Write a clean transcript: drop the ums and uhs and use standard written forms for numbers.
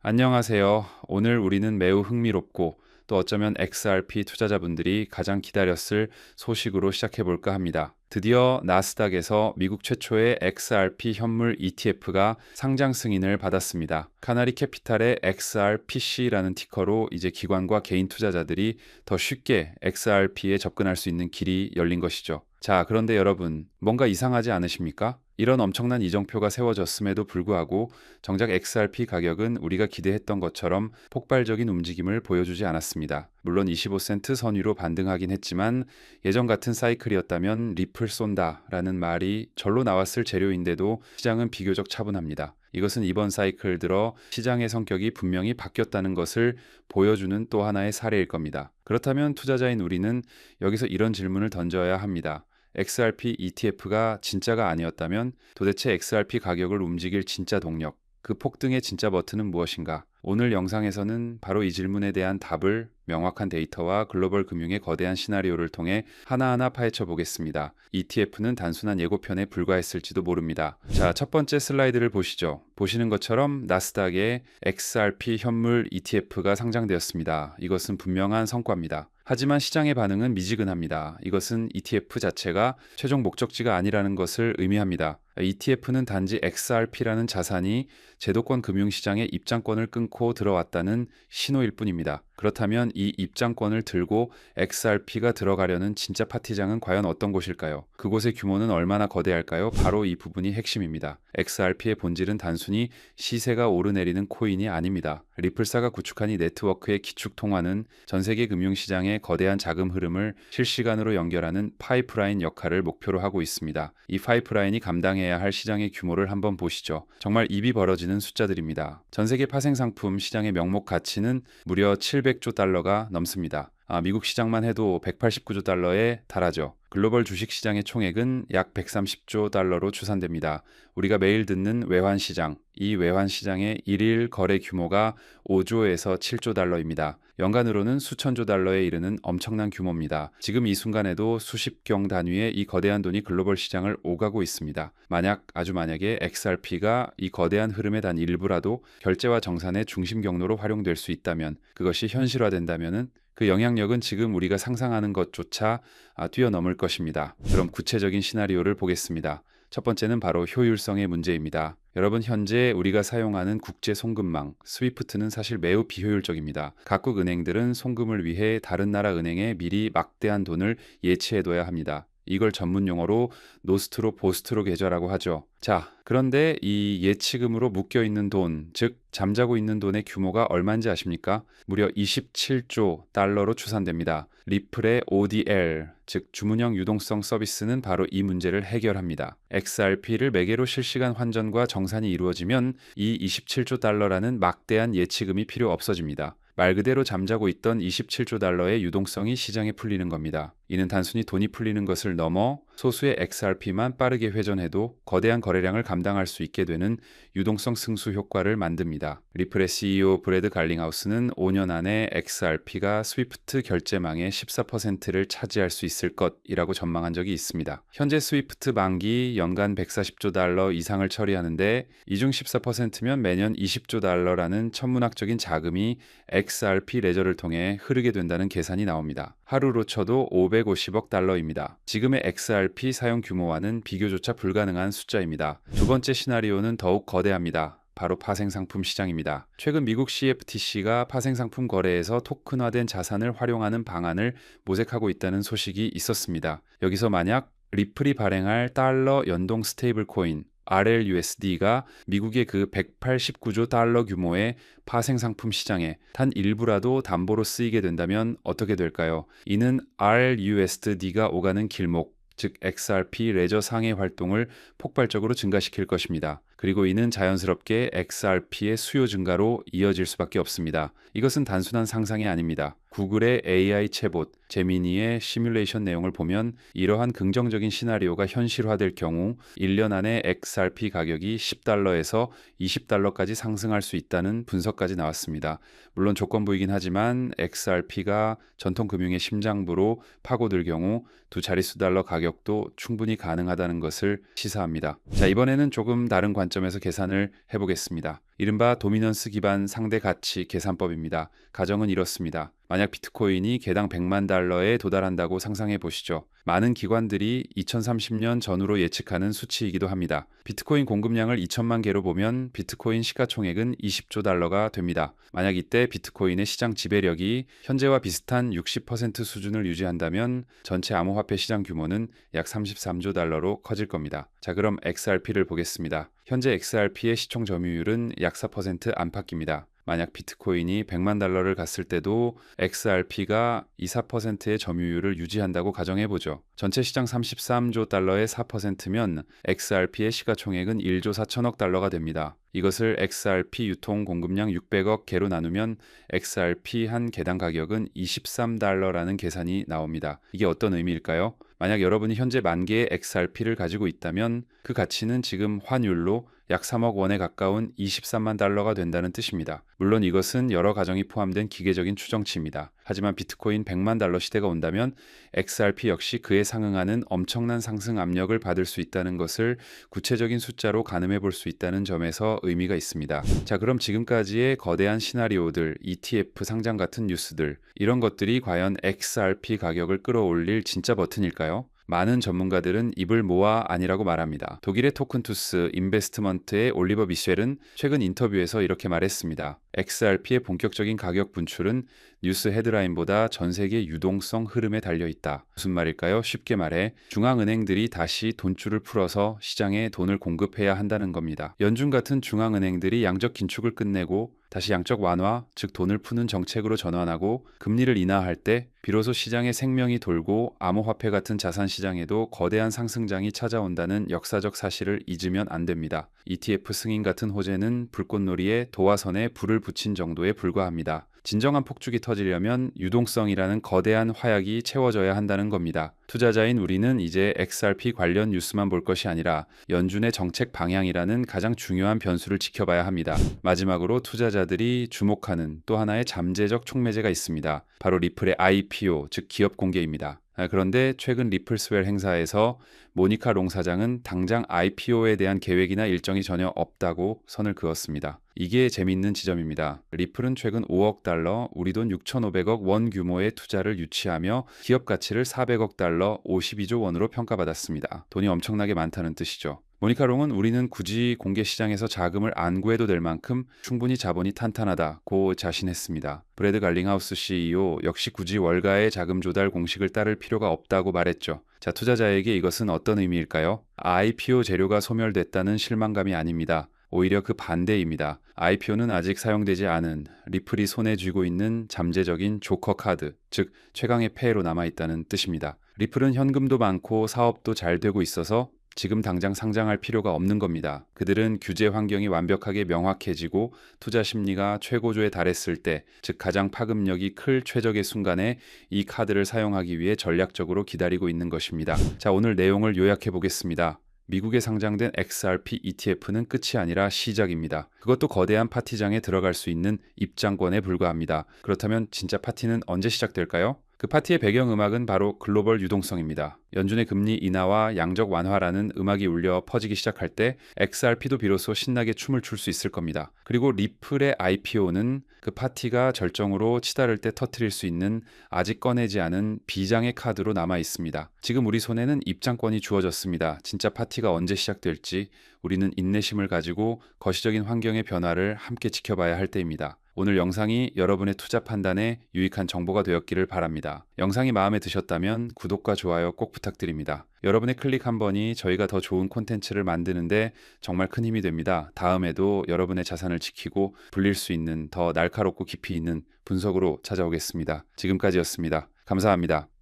안녕하세요. 오늘 우리는 매우 흥미롭고 또 어쩌면 XRP 투자자분들이 가장 기다렸을 소식으로 시작해 볼까 합니다. 드디어 나스닥에서 미국 최초의 XRP 현물 ETF가 상장 승인을 받았습니다. 카나리 캐피탈의 XRPC라는 티커로 이제 기관과 개인 투자자들이 더 쉽게 XRP에 접근할 수 있는 길이 열린 것이죠. 자, 그런데 여러분, 뭔가 이상하지 않으십니까? 이런 엄청난 이정표가 세워졌음에도 불구하고 정작 XRP 가격은 우리가 기대했던 것처럼 폭발적인 움직임을 보여주지 않았습니다. 물론 25센트 선위로 반등하긴 했지만 예전 같은 사이클이었다면 리플 쏜다라는 말이 절로 나왔을 재료인데도 시장은 비교적 차분합니다. 이것은 이번 사이클 들어 시장의 성격이 분명히 바뀌었다는 것을 보여주는 또 하나의 사례일 겁니다. 그렇다면 투자자인 우리는 여기서 이런 질문을 던져야 합니다. XRP ETF가 진짜가 아니었다면 도대체 XRP 가격을 움직일 진짜 동력, 그 폭등의 진짜 버튼은 무엇인가? 오늘 영상에서는 바로 이 질문에 대한 답을 명확한 데이터와 글로벌 금융의 거대한 시나리오를 통해 하나하나 파헤쳐 보겠습니다. ETF는 단순한 예고편에 불과했을지도 모릅니다. 자, 첫 번째 슬라이드를 보시죠. 보시는 것처럼 나스닥에 XRP 현물 ETF가 상장되었습니다. 이것은 분명한 성과입니다. 하지만 시장의 반응은 미지근합니다. 이것은 ETF 자체가 최종 목적지가 아니라는 것을 의미합니다. ETF는 단지 XRP라는 자산이 제도권 금융시장의 입장권을 끊고 들어왔다는 신호일 뿐입니다. 그렇다면 이 입장권을 들고 XRP가 들어가려는 진짜 파티장은 과연 어떤 곳일까요? 그곳의 규모는 얼마나 거대할까요? 바로 이 부분이 핵심입니다. XRP의 본질은 단순히 시세가 오르내리는 코인이 아닙니다. 리플사가 구축한 이 네트워크의 기축 통화는 전 세계 금융시장의 거대한 자금 흐름을 실시간으로 연결하는 파이프라인 역할을 목표로 하고 있습니다. 이 파이프라인이 감당해야 할 시장의 규모를 한번 보시죠. 정말 입이 벌어지는 숫자들입니다. 전 세계 파생상품 시장의 명목 가치는 무려 700조 달러가 넘습니다. 미국 시장만 해도 189조 달러에 달하죠. 글로벌 주식시장의 총액은 약 130조 달러로 추산됩니다. 우리가 매일 듣는 외환시장, 이 외환시장의 일일 거래 규모가 5조에서 7조 달러입니다. 연간으로는 수천조 달러에 이르는 엄청난 규모입니다. 지금 이 순간에도 수십 경 단위의 이 거대한 돈이 글로벌 시장을 오가고 있습니다. 아주 만약에 XRP가 이 거대한 흐름의 단 일부라도 결제와 정산의 중심 경로로 활용될 수 있다면, 그것이 현실화된다면 그 영향력은 지금 우리가 상상하는 것조차 뛰어넘을 것입니다. 그럼 구체적인 시나리오를 보겠습니다. 첫 번째는 바로 효율성의 문제입니다. 여러분, 현재 우리가 사용하는 국제 송금망 스위프트는 사실 매우 비효율적입니다. 각국 은행들은 송금을 위해 다른 나라 은행에 미리 막대한 돈을 예치해둬야 합니다. 이걸 전문 용어로 노스트로 보스트로 계좌라고 하죠. 자, 그런데 이 예치금으로 묶여있는 돈, 즉 잠자고 있는 돈의 규모가 얼마인지 아십니까? 무려 27조 달러로 추산됩니다. 리플의 ODL, 즉 주문형 유동성 서비스는 바로 이 문제를 해결합니다. XRP를 매개로 실시간 환전과 정산이 이루어지면 이 27조 달러라는 막대한 예치금이 필요 없어집니다. 말 그대로 잠자고 있던 27조 달러의 유동성이 시장에 풀리는 겁니다. 이는 단순히 돈이 풀리는 것을 넘어 소수의 XRP만 빠르게 회전해도 거대한 거래량을 감당할 수 있게 되는 유동성 승수 효과를 만듭니다. 리플의 CEO 브래드 갈링하우스는 5년 안에 XRP가 스위프트 결제망의 14%를 차지할 수 있을 것이라고 전망한 적이 있습니다. 현재 스위프트 망기 연간 140조 달러 이상을 처리하는데 이 중 14%면 매년 20조 달러라는 천문학적인 자금이 XRP 레저를 통해 흐르게 된다는 계산이 나옵니다. 하루로 쳐도 550억 달러입니다. 지금의 XRP 사용 규모와는 비교조차 불가능한 숫자입니다. 두 번째 시나리오는 더욱 거대합니다. 바로 파생상품 시장입니다. 최근 미국 CFTC가 파생상품 거래에서 토큰화된 자산을 활용하는 방안을 모색하고 있다는 소식이 있었습니다. 여기서 만약 리플이 발행할 달러 연동 스테이블 코인 RLUSD가 미국의 그 189조 달러 규모의 파생상품 시장에 단 일부라도 담보로 쓰이게 된다면 어떻게 될까요? 이는 RLUSD가 오가는 길목, 즉 XRP 레저 상해 활동을 폭발적으로 증가시킬 것입니다. 그리고 이는 자연스럽게 XRP의 수요 증가로 이어질 수밖에 없습니다. 이것은 단순한 상상이 아닙니다. 구글의 AI 챗봇, 제미니의 시뮬레이션 내용을 보면 이러한 긍정적인 시나리오가 현실화될 경우 1년 안에 XRP 가격이 10달러에서 20달러까지 상승할 수 있다는 분석까지 나왔습니다. 물론 조건부이긴 하지만 XRP가 전통금융의 심장부로 파고들 경우 두 자릿수 달러 가격도 충분히 가능하다는 것을 시사합니다. 자, 이번에는 조금 다른 관점 관점에서 계산을 해보겠습니다. 이른바 도미넌스 기반 상대 가치 계산법입니다. 가정은 이렇습니다. 만약 비트코인이 개당 100만 달러에 도달한다고 상상해 보시죠. 많은 기관들이 2030년 전후로 예측하는 수치이기도 합니다. 비트코인 공급량을 2천만 개로 보면 비트코인 시가총액은 20조 달러가 됩니다. 만약 이때 비트코인의 시장 지배력이 현재와 비슷한 60% 수준을 유지한다면 전체 암호화폐 시장 규모는 약 33조 달러로 커질 겁니다. 자, 그럼 XRP를 보겠습니다. 현재 XRP의 시총 점유율은 약 4% 안팎입니다. 만약 비트코인이 100만 달러를 갔을 때도 XRP가 4%의 점유율을 유지한다고 가정해보죠. 전체 시장 33조 달러의 4%면 XRP의 시가총액은 1조 4천억 달러가 됩니다. 이것을 XRP 유통 공급량 600억 개로 나누면 XRP 한 개당 가격은 23달러라는 계산이 나옵니다. 이게 어떤 의미일까요? 만약 여러분이 현재 만 개의 XRP를 가지고 있다면 그 가치는 지금 환율로 약 3억 원에 가까운 23만 달러가 된다는 뜻입니다. 물론 이것은 여러 가정이 포함된 기계적인 추정치입니다. 하지만 비트코인 100만 달러 시대가 온다면 XRP 역시 그에 상응하는 엄청난 상승 압력을 받을 수 있다는 것을 구체적인 숫자로 가늠해 볼 수 있다는 점에서 의미가 있습니다. 자, 그럼 지금까지의 거대한 시나리오들, ETF 상장 같은 뉴스들, 이런 것들이 과연 XRP 가격을 끌어올릴 진짜 버튼일까요? 많은 전문가들은 입을 모아 아니라고 말합니다. 독일의 토큰투스 인베스트먼트의 올리버 미셸은 최근 인터뷰에서 이렇게 말했습니다. XRP의 본격적인 가격 분출은 뉴스 헤드라인보다 전 세계 유동성 흐름에 달려 있다. 무슨 말일까요? 쉽게 말해 중앙은행들이 다시 돈줄을 풀어서 시장에 돈을 공급해야 한다는 겁니다. 연준 같은 중앙은행들이 양적 긴축을 끝내고 다시 양적 완화, 즉 돈을 푸는 정책으로 전환하고 금리를 인하할 때 비로소 시장에 생명이 돌고 암호화폐 같은 자산 시장에도 거대한 상승장이 찾아온다는 역사적 사실을 잊으면 안 됩니다. ETF 승인 같은 호재는 불꽃놀이에 도화선에 불을 붙인 정도에 불과합니다. 진정한 폭죽이 터지려면 유동성이라는 거대한 화약이 채워져야 한다는 겁니다. 투자자인 우리는 이제 XRP 관련 뉴스만 볼 것이 아니라 연준의 정책 방향이라는 가장 중요한 변수를 지켜봐야 합니다. 마지막으로 투자자들이 주목하는 또 하나의 잠재적 촉매제가 있습니다. 바로 리플의 IPO, 즉 기업 공개입니다. 그런데 최근 리플스웰 행사에서 모니카 롱 사장은 당장 IPO에 대한 계획이나 일정이 전혀 없다고 선을 그었습니다. 이게 재미있는 지점입니다. 리플은 최근 5억 달러, 우리 돈 6,500억 원 규모의 투자를 유치하며 기업 가치를 400억 달러, 52조 원으로 평가받았습니다. 돈이 엄청나게 많다는 뜻이죠. 모니카 롱은 우리는 굳이 공개 시장에서 자금을 안 구해도 될 만큼 충분히 자본이 탄탄하다고 자신했습니다. 브래드 갈링하우스 CEO 역시 굳이 월가의 자금 조달 공식을 따를 필요가 없다고 말했죠. 자, 투자자에게 이것은 어떤 의미일까요? IPO 재료가 소멸됐다는 실망감이 아닙니다. 오히려 그 반대입니다. IPO는 아직 사용되지 않은 리플이 손에 쥐고 있는 잠재적인 조커 카드, 즉 최강의 패로 남아있다는 뜻입니다. 리플은 현금도 많고 사업도 잘 되고 있어서 지금 당장 상장할 필요가 없는 겁니다. 그들은 규제 환경이 완벽하게 명확해지고 투자 심리가 최고조에 달했을 때, 즉 가장 파급력이 클 최적의 순간에 이 카드를 사용하기 위해 전략적으로 기다리고 있는 것입니다. 자, 오늘 내용을 요약해 보겠습니다. 미국에 상장된 XRP ETF는 끝이 아니라 시작입니다. 그것도 거대한 파티장에 들어갈 수 있는 입장권에 불과합니다. 그렇다면 진짜 파티는 언제 시작될까요? 그 파티의 배경음악은 바로 글로벌 유동성입니다. 연준의 금리 인하와 양적 완화라는 음악이 울려 퍼지기 시작할 때 XRP도 비로소 신나게 춤을 출 수 있을 겁니다. 그리고 리플의 IPO는 그 파티가 절정으로 치달을 때 터뜨릴 수 있는 아직 꺼내지 않은 비장의 카드로 남아 있습니다. 지금 우리 손에는 입장권이 주어졌습니다. 진짜 파티가 언제 시작될지 우리는 인내심을 가지고 거시적인 환경의 변화를 함께 지켜봐야 할 때입니다. 오늘 영상이 여러분의 투자 판단에 유익한 정보가 되었기를 바랍니다. 영상이 마음에 드셨다면 구독과 좋아요 꼭 부탁드립니다. 여러분의 클릭 한 번이 저희가 더 좋은 콘텐츠를 만드는데 정말 큰 힘이 됩니다. 다음에도 여러분의 자산을 지키고 불릴 수 있는 더 날카롭고 깊이 있는 분석으로 찾아오겠습니다. 지금까지였습니다. 감사합니다.